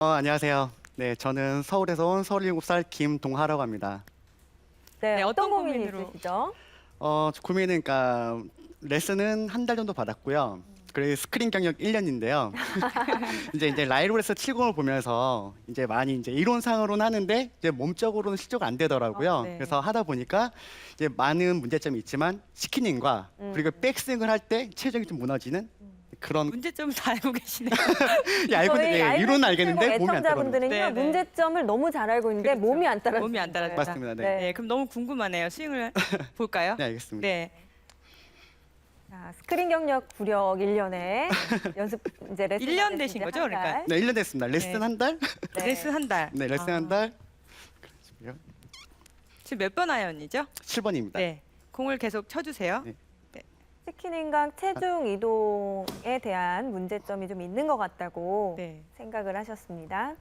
안녕하세요. 네, 저는 서울에서 온 37살 김동하라고 합니다. 네, 네, 어떤 어떤 고민이 고민으로? 있으시죠? 저 고민은 그러니까 레슨은 한 달 정도 받았고요. 그리고 스크린 경력 1년인데요. 이제 라이브에서 70을 보면서 이제 많이 이제 이론상으로는 하는데 이제 몸적으로는 실제가 안 되더라고요. 네. 그래서 하다 보니까 이제 많은 문제점이 있지만 스키닝과 그리고 백스윙을 할 때 체중이 좀 무너지는 그런 문제점을 다 알고 계시네요. 예, 알고 저희 예, 라이브 이론은 알겠는데 몸이 안 따라오는 거죠. 애청자분들은요 네, 네. 문제점을 너무 잘 알고 있는데 그렇죠. 몸이 안 따라. 몸이 안 따라준다. 맞습니다. 네. 네. 네, 그럼 너무 궁금하네요. 스윙을 볼까요? 네, 알겠습니다. 네. 자, 스크린 경력 구력 1년에 연습 이제 레슨 1년 받으신 되신 지 거죠, 한 달. 그러니까? 네, 1년 됐습니다. 레슨 네. 한 달? 네. 레슨 한 달. 네, 레슨 아. 한 달. 그렇습니다. 지금 몇 번 아이언이죠? 7번입니다. 네. 공을 계속 쳐주세요. 네. 스키닝과 체중 이동에 대한 문제점이 좀 있는 것 같다고 네. 생각을 하셨습니다.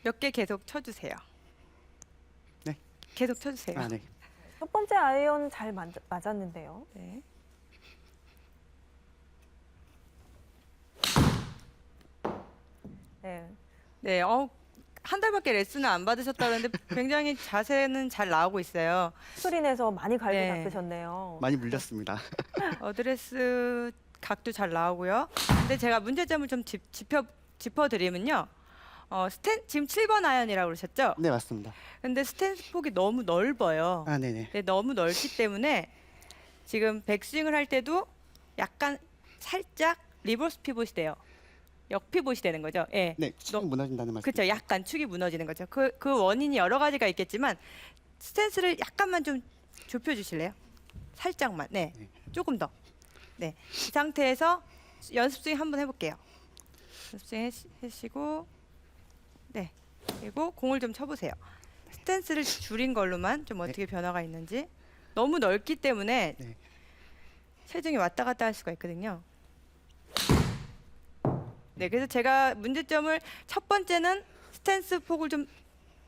몇 개 계속 쳐주세요. 네. 계속 쳐주세요. 아, 네. 첫 번째 아이언 잘 맞았는데요. 네. 네. 네. 한 달밖에 레슨을 안 받으셨다 그러는데 굉장히 자세는 잘 나오고 있어요. 스크린에서 많이 갈고 네. 닦으셨네요. 많이 물렸습니다. 어드레스 각도 잘 나오고요. 근데 제가 문제점을 좀 짚어드리면요. 지금 7번 아이언이라고 그러셨죠? 네, 맞습니다. 근데 스탠스 폭이 너무 넓어요. 아, 네네. 네, 너무 넓기 때문에 지금 백스윙을 할 때도 약간 살짝 리버스 피봇이 돼요. 역피봇이 되는 거죠. 예. 네, 축이 무너진다는 말씀. 그렇죠. 약간 축이 무너지는 거죠. 그 원인이 여러 가지가 있겠지만 스탠스를 약간만 좀 좁혀 주실래요? 살짝만. 네. 네. 조금 더. 네. 이 상태에서 연습 스윙 한번 해볼게요. 연습 스윙 하시고 네. 그리고 공을 좀 쳐보세요. 스탠스를 줄인 걸로만 좀 어떻게 변화가 있는지. 너무 넓기 때문에 네. 체중이 왔다 갔다 할 수가 있거든요. 네, 그래서 제가 문제점을 첫 번째는 스탠스 폭을 좀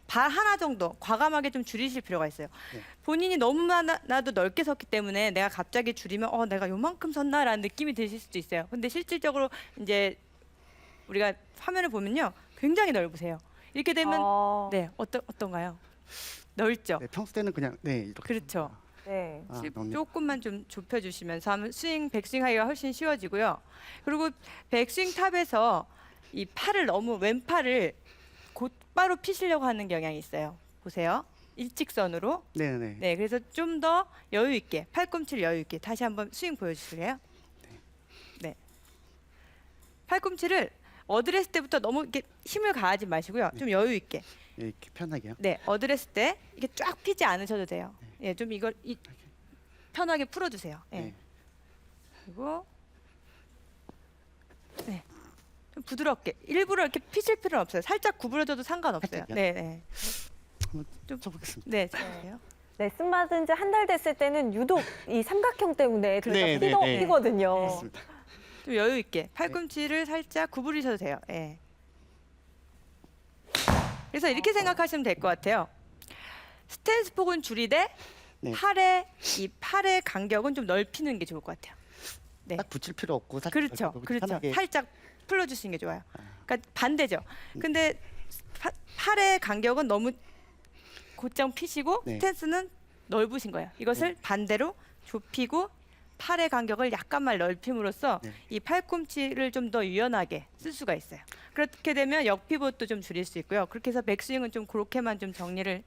발 하나 정도 과감하게 좀 줄이실 필요가 있어요. 네. 본인이 너무나도 넓게 섰기 때문에 내가 갑자기 줄이면 내가 요만큼 섰나라는 느낌이 드실 수도 있어요. 근데 실질적으로 이제 우리가 화면을 보면요, 굉장히 넓으세요. 이렇게 되면 네, 어떤가요? 넓죠. 네, 평소 때는 그냥 네, 이렇게. 그렇죠. 네. 아, 조금만 좀 좁혀주시면서 하면 백스윙 하기가 훨씬 쉬워지고요. 그리고 백스윙 탑에서 이 왼팔을 곧바로 피시려고 하는 경향이 있어요. 보세요. 일직선으로. 네네. 네, 그래서 좀 더 여유 있게, 팔꿈치를 여유 있게 다시 한번 스윙 보여주실래요? 네. 팔꿈치를 어드레스 때부터 너무 이렇게 힘을 가하지 마시고요. 좀 여유 있게. 네, 이렇게 편하게요. 네, 어드레스 때 이렇게 쫙 피지 않으셔도 돼요. 예, 좀 이걸 편하게 풀어주세요. 예. 네. 그리고 네, 좀 부드럽게 일부러 이렇게 피실 필요는 없어요. 살짝 구부러져도 상관없어요. 살짝요? 네, 네, 한번 좀- 쳐보겠습니다. 네, 잘해요. 레슨 받은 지 한 달 됐을 때는 유독 이 삼각형 때문에 네, 저희가 네, 네. 피거든요. 맞습니다. 좀 여유 있게 팔꿈치를 살짝 구부리셔도 돼요. 예. 그래서 이렇게 생각하시면 될 것 같아요. 스탠스 폭은 줄이되 네. 팔의 간격은 좀 넓히는 게 좋을 것 같아요. 네. 딱 붙일 필요 없고 살짝 그렇죠, 이렇게 그렇죠. 편하게. 살짝 풀어주시는 게 좋아요. 그러니까 반대죠. 근데 팔의 간격은 너무 곧장 피시고 네. 스탠스는 넓으신 거예요. 이것을 반대로 좁히고 팔의 간격을 약간만 넓힘으로써 네. 이 팔꿈치를 좀 더 유연하게 쓸 수가 있어요. 그렇게 되면 역피봇도 좀 줄일 수 있고요. 그렇게 해서 백스윙은 좀 그렇게만 좀 정리를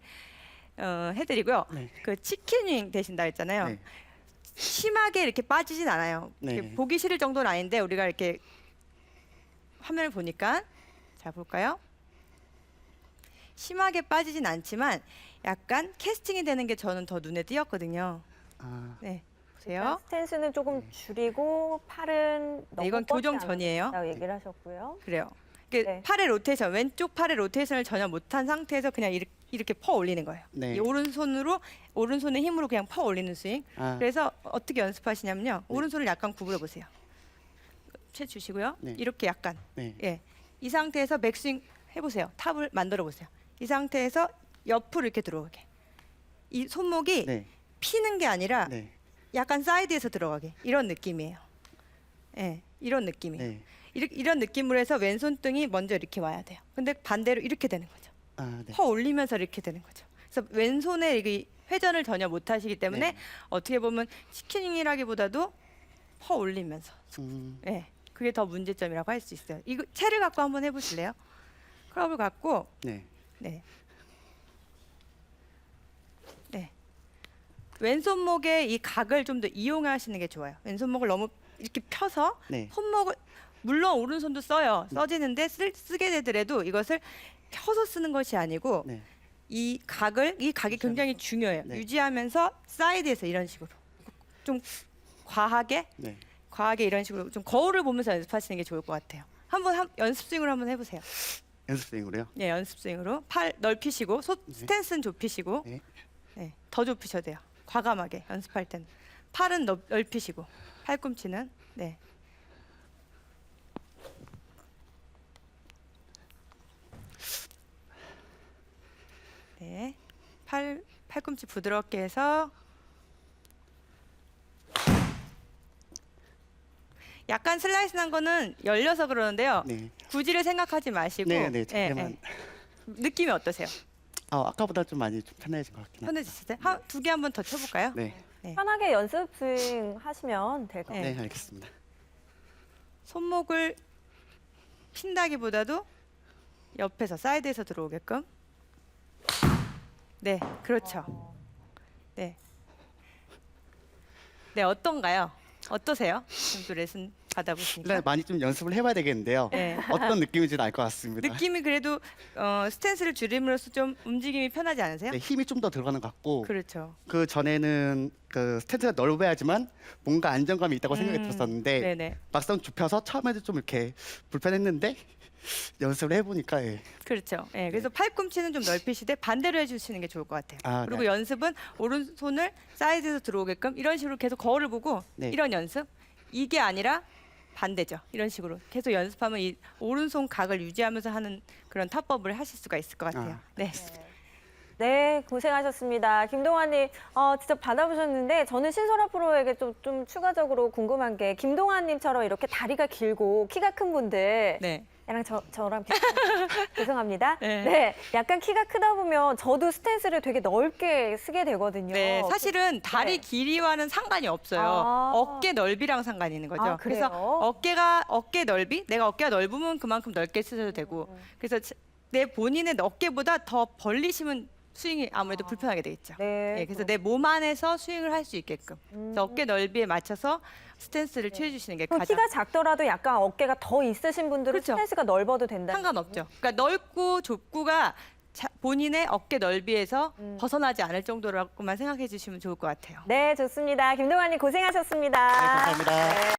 해드리고요. 네. 그 치킨윙 되신다 했잖아요. 네. 심하게 이렇게 빠지진 않아요. 네. 이렇게 보기 싫을 정도는 아닌데 우리가 이렇게 화면을 보니까 자 볼까요? 심하게 빠지진 않지만 약간 캐스팅이 되는 게 저는 더 눈에 띄었거든요. 아, 네, 보세요. 스탠스는 조금 줄이고 팔은 너무 이건 뻗지 교정 전이에요. 않았다고 얘기를 하셨고요. 그래요. 이게 네. 팔의 로테이션, 왼쪽 팔의 로테이션을 전혀 못한 상태에서 그냥 이렇게 퍼 올리는 거예요. 네. 이 오른손의 힘으로 그냥 퍼 올리는 스윙. 아, 그래서 어떻게 연습하시냐면요. 오른손을 약간 구부려 보세요. 채 주시고요. 네. 이렇게 약간. 네. 예. 이 상태에서 백스윙 해보세요. 탑을 만들어 보세요. 이 상태에서 옆으로 이렇게 들어오게. 이 손목이 네. 피는 게 아니라 네. 약간 사이드에서 들어가게 이런 느낌이에요. 예, 이런 느낌이에요. 네. 이런 느낌으로 해서 왼손등이 먼저 이렇게 와야 돼요. 근데 반대로 이렇게 되는 거죠. 아, 네. 퍼 올리면서 이렇게 되는 거죠. 그래서 왼손에 이게 회전을 전혀 못 하시기 때문에 네. 어떻게 보면 치킨이라기보다도 퍼 올리면서 예, 그게 더 문제점이라고 할 수 있어요. 이거 채를 갖고 한번 해보실래요? 클럽을 갖고 네. 네. 네. 왼손목의 이 각을 좀 더 이용하시는 게 좋아요. 왼손목을 너무 이렇게 펴서 네. 손목을 물론 오른손도 써요. 써지는데 쓰게 되더라도 이것을 펴서 쓰는 것이 아니고 네. 이 각이 굉장히 중요해요. 네. 유지하면서 사이드에서 이런 식으로 좀 과하게 네. 이런 식으로 좀 거울을 보면서 연습하시는 게 좋을 것 같아요. 연습 스윙으로 한번 해보세요. 연습 스윙으로요. 네, 연습 스윙으로 팔 넓히시고 스탠스는 좁히시고 네. 네, 더 좁히셔도 돼요. 과감하게 연습할 때는 팔은 넓히시고 팔꿈치는 네. 네, 팔꿈치 부드럽게 해서 약간 슬라이스 난 거는 열려서 그러는데요. 네. 굳이를 생각하지 마시고 네, 네. 잠깐만. 느낌이 어떠세요? 아까보다 좀 많이 좀 편해진 것 같긴 해요. 편해지세요? 두 개 한번 더 쳐볼까요? 네. 편하게 연습 스윙 하시면 될 것 같아요. 네, 알겠습니다. 손목을 핀다기보다도 옆에서 사이드에서 들어오게끔. 네, 그렇죠. 네, 네 어떤가요? 어떠세요? 지금 또 레슨 받아보시니까. 일단 많이 좀 연습을 해봐야 되겠는데요. 네. 어떤 느낌인지는 알 것 같습니다. 느낌이 그래도 스탠스를 줄임으로써 좀 움직임이 편하지 않으세요? 네, 힘이 좀 더 들어가는 것 같고 그렇죠. 그 전에는 그 스탠스가 넓어야지만 뭔가 안정감이 있다고 생각이 들었었는데 네네. 막상 좁혀서 처음에도 좀 이렇게 불편했는데 연습을 해보니까 예. 그렇죠. 예, 그래서 팔꿈치는 좀 넓히시되 반대로 해주시는 게 좋을 것 같아요. 아, 그리고 네. 연습은 오른손을 사이드에서 들어오게끔 이런 식으로 계속 거울을 보고 네. 이런 연습. 이게 아니라 반대죠. 이런 식으로 계속 연습하면 이 오른손 각을 유지하면서 하는 그런 타법을 하실 수가 있을 것 같아요. 아, 네. 네, 고생하셨습니다. 김동환님, 직접 받아보셨는데 저는 신설아 프로에게 좀 추가적으로 궁금한 게 김동환님처럼 이렇게 다리가 길고 키가 큰 분들 네. 얘랑 저랑 죄송합니다. 네. 네, 약간 키가 크다 보면 저도 스탠스를 되게 넓게 쓰게 되거든요. 네, 사실은 다리 네. 길이와는 상관이 없어요. 아. 어깨 넓이랑 상관이 있는 거죠. 아, 그래요? 그래서 어깨 넓이, 내가 어깨가 넓으면 그만큼 넓게 쓰셔도 되고, 그래서 내 본인의 어깨보다 더 벌리시면 스윙이 아무래도 불편하게 되겠죠. 네. 예, 그래서 내 몸 안에서 스윙을 할 수 있게끔 그래서 어깨 넓이에 맞춰서 스탠스를 취해주시는 게 그럼 가장 키가 작더라도 약간 어깨가 더 있으신 분들은 그렇죠. 스탠스가 넓어도 된다. 상관없죠. 그러니까 넓고 좁고가 본인의 어깨 넓이에서 벗어나지 않을 정도라고만 생각해 주시면 좋을 것 같아요. 네, 좋습니다. 김동환님 고생하셨습니다. 네, 감사합니다. 네.